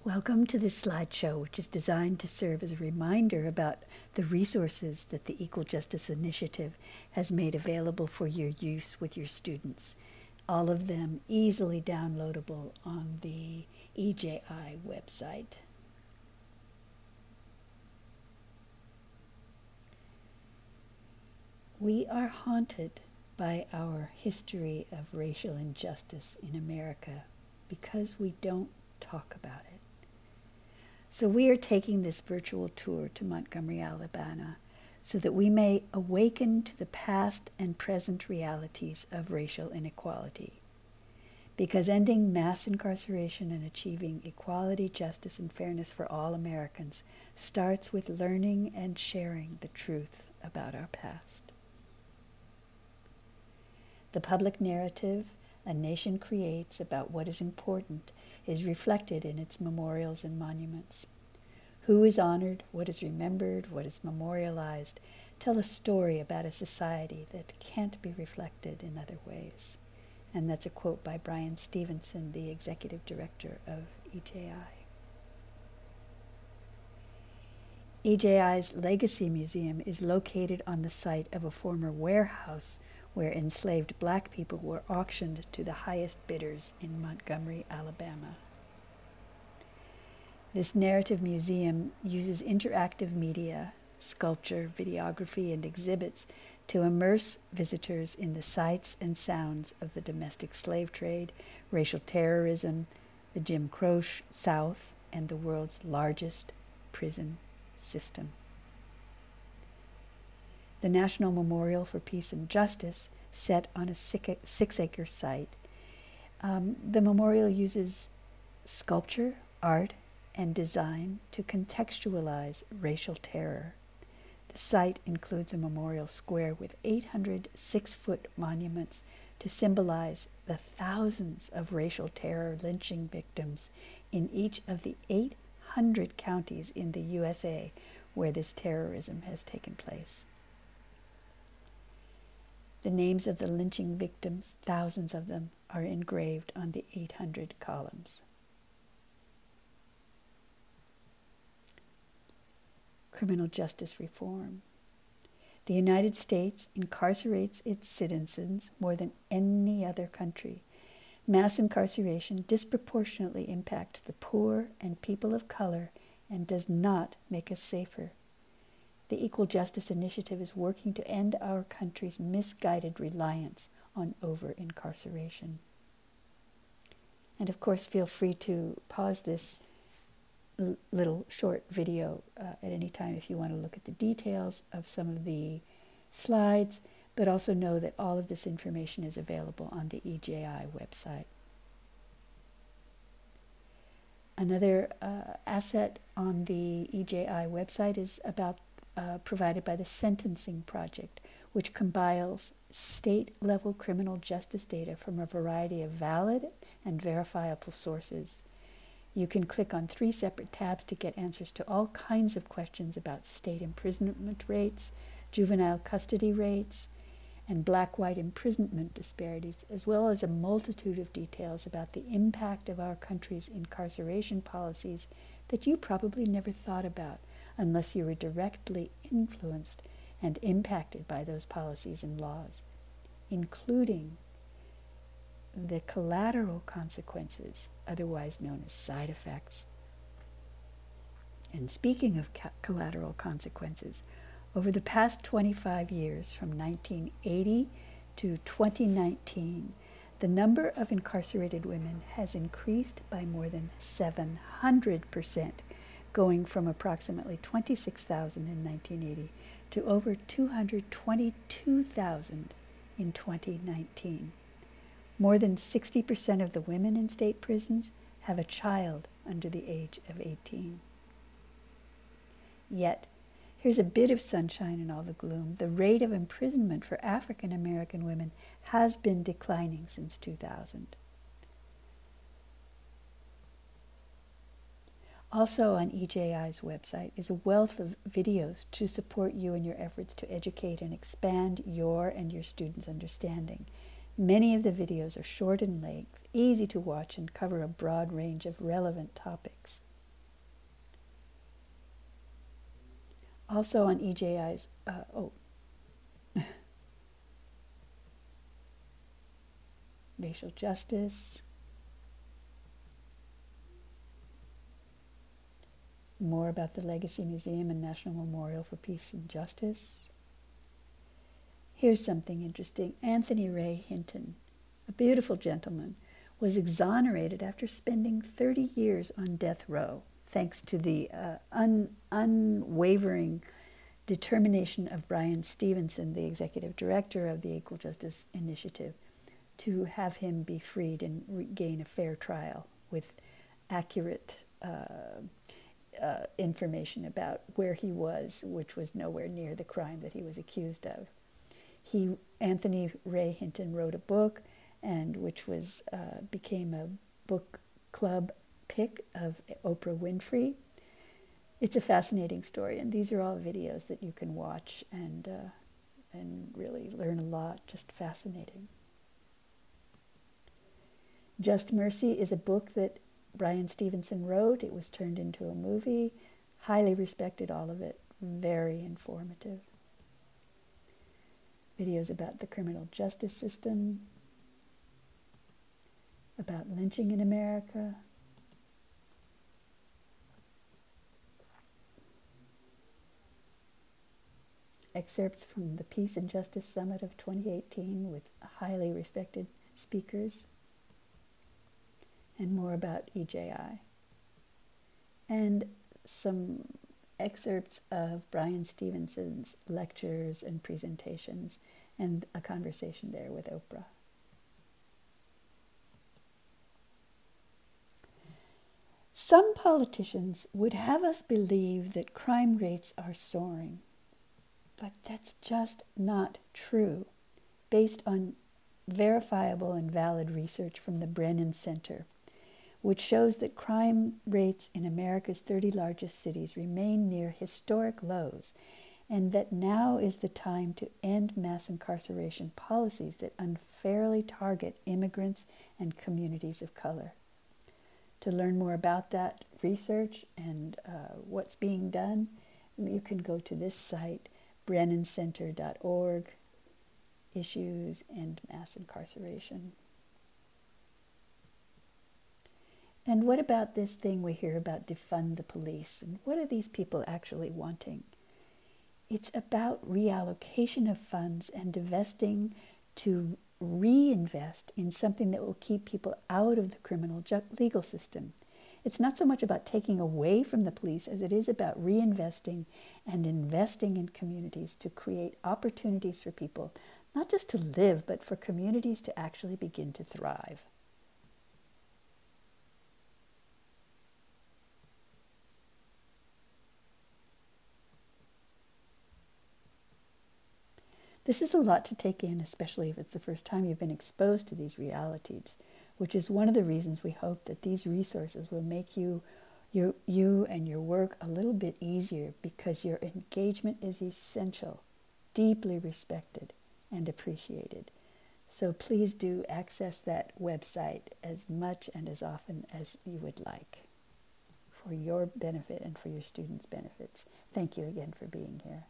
Welcome to this slideshow, which is designed to serve as a reminder about the resources that the Equal Justice Initiative has made available for your use with your students, all of them easily downloadable on the EJI website. We are haunted by our history of racial injustice in America because we don't talk about it. So we are taking this virtual tour to Montgomery, Alabama, so that we may awaken to the past and present realities of racial inequality. Because ending mass incarceration and achieving equality, justice, and fairness for all Americans starts with learning and sharing the truth about our past. The public narrative a nation creates about what is important is reflected in its memorials and monuments. Who is honored, what is remembered, what is memorialized, tell a story about a society that can't be reflected in other ways. And that's a quote by Brian Stevenson, the executive director of EJI. EJI's Legacy Museum is located on the site of a former warehouse where enslaved black people were auctioned to the highest bidders in Montgomery, Alabama. This narrative museum uses interactive media, sculpture, videography, and exhibits to immerse visitors in the sights and sounds of the domestic slave trade, racial terrorism, the Jim Crow South, and the world's largest prison system. The National Memorial for Peace and Justice, set on a 6-acre site. The memorial uses sculpture, art, and design to contextualize racial terror. The site includes a memorial square with 800 6-foot monuments to symbolize the thousands of racial terror lynching victims in each of the 800 counties in the USA where this terrorism has taken place. The names of the lynching victims, thousands of them, are engraved on the 800 columns. Criminal justice reform. The United States incarcerates its citizens more than any other country. Mass incarceration disproportionately impacts the poor and people of color and does not make us safer. The Equal Justice Initiative is working to end our country's misguided reliance on over-incarceration. And of course, feel free to pause this little short video at any time if you want to look at the details of some of the slides, but also know that all of this information is available on the EJI website. Another asset on the EJI website is provided by the Sentencing Project, which compiles state-level criminal justice data from a variety of valid and verifiable sources. You can click on 3 separate tabs to get answers to all kinds of questions about state imprisonment rates, juvenile custody rates, and black-white imprisonment disparities, as well as a multitude of details about the impact of our country's incarceration policies that you probably never thought about unless you were directly influenced and impacted by those policies and laws, including the collateral consequences, otherwise known as side effects. And speaking of collateral consequences, over the past 25 years, from 1980 to 2019, the number of incarcerated women has increased by more than 700%, going from approximately 26,000 in 1980 to over 222,000 in 2019. More than 60% of the women in state prisons have a child under the age of 18. Yet, here's a bit of sunshine in all the gloom. The rate of imprisonment for African American women has been declining since 2000. Also on EJI's website is a wealth of videos to support you in your efforts to educate and expand your and your students' understanding. Many of the videos are short in length, easy to watch, and cover a broad range of relevant topics. Also on EJI's, racial justice, more about the Legacy Museum and National Memorial for Peace and Justice. Here's something interesting. Anthony Ray Hinton, a beautiful gentleman, was exonerated after spending 30 years on death row, thanks to the unwavering determination of Bryan Stevenson, the executive director of the Equal Justice Initiative, to have him be freed and regain a fair trial with accurate information about where he was, which was nowhere near the crime that he was accused of. Anthony Ray Hinton wrote a book, and which was became a book club pick of Oprah Winfrey. It's a fascinating story, and these are all videos that you can watch and really learn a lot. Just fascinating. Just Mercy is a book that Bryan Stevenson wrote. It was turned into a movie. Highly respected, all of it. Very informative. Videos about the criminal justice system, about lynching in America. Excerpts from the Peace and Justice Summit of 2018 with highly respected speakers. And more about EJI. And some excerpts of Bryan Stevenson's lectures and presentations, and a conversation there with Oprah. Some politicians would have us believe that crime rates are soaring, but that's just not true, based on verifiable and valid research from the Brennan Center, which shows that crime rates in America's 30 largest cities remain near historic lows, and that now is the time to end mass incarceration policies that unfairly target immigrants and communities of color. To learn more about that research and what's being done, you can go to this site, brennancenter.org, Issues and Mass Incarceration. And what about this thing we hear about defund the police? And what are these people actually wanting? It's about reallocation of funds and divesting to reinvest in something that will keep people out of the criminal legal system. It's not so much about taking away from the police as it is about reinvesting and investing in communities to create opportunities for people, not just to live, but for communities to actually begin to thrive. This is a lot to take in, especially if it's the first time you've been exposed to these realities, which is one of the reasons we hope that these resources will make you and your work a little bit easier, because your engagement is essential, deeply respected and appreciated. So please do access that website as much and as often as you would like, for your benefit and for your students' benefits. Thank you again for being here.